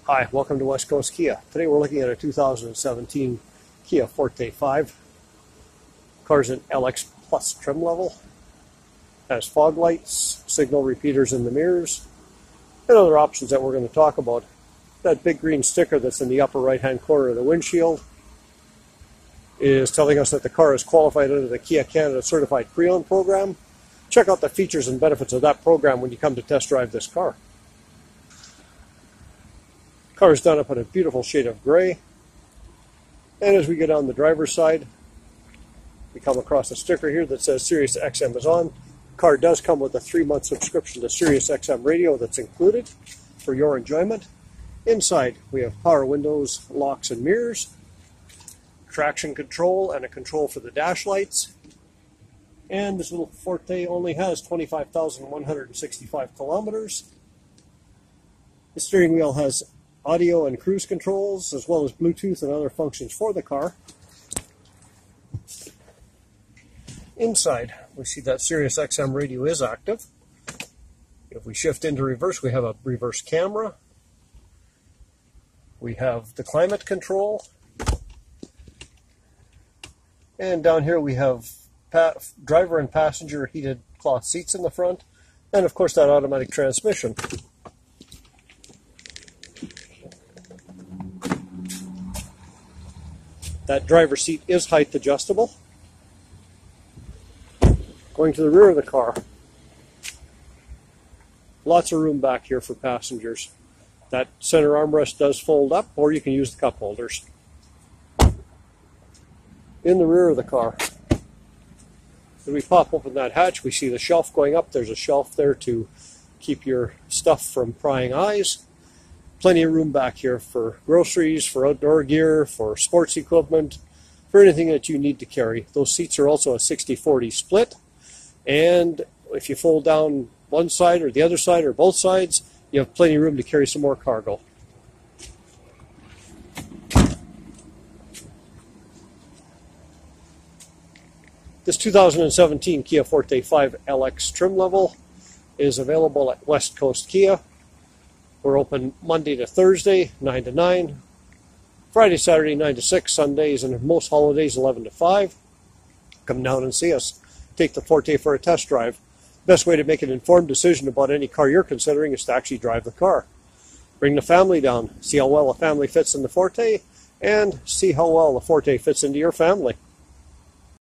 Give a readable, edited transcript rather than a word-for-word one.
Hi, welcome to West Coast Kia. Today we're looking at a 2017 Kia Forte5. Car's an LX Plus trim level. Has fog lights, signal repeaters in the mirrors, and other options that we're going to talk about. That big green sticker that's in the upper right-hand corner of the windshield is telling us that the car is qualified under the Kia Canada Certified Pre-Owned program. Check out the features and benefits of that program when you come to test drive this car. Car is done up in a beautiful shade of gray. And as we get on the driver's side, we come across a sticker here that says Sirius XM is on. The car does come with a 3-month subscription to Sirius XM radio that's included for your enjoyment. Inside, we have power windows, locks and mirrors, traction control, and a control for the dash lights. And this little Forte only has 25,165 kilometers. The steering wheel has audio and cruise controls, as well as Bluetooth and other functions for the car. Inside, we see that Sirius XM radio is active. If we shift into reverse, we have a reverse camera. We have the climate control. And down here we have driver and passenger heated cloth seats in the front. And of course that automatic transmission. That driver's seat is height adjustable. Going to the rear of the car. Lots of room back here for passengers. That center armrest does fold up, or you can use the cup holders. In the rear of the car, when we pop open that hatch, we see the shelf going up. There's a shelf there to keep your stuff from prying eyes. Plenty of room back here for groceries, for outdoor gear, for sports equipment, for anything that you need to carry. Those seats are also a 60-40 split. And if you fold down one side or the other side or both sides, you have plenty of room to carry some more cargo. This 2017 Kia Forte5 LX trim level is available at West Coast Kia. We're open Monday to Thursday, 9 to 9, Friday, Saturday, 9 to 6, Sundays, and most holidays, 11 to 5. Come down and see us. Take the Forte for a test drive. Best way to make an informed decision about any car you're considering is to actually drive the car. Bring the family down, see how well a family fits in the Forte, and see how well the Forte fits into your family.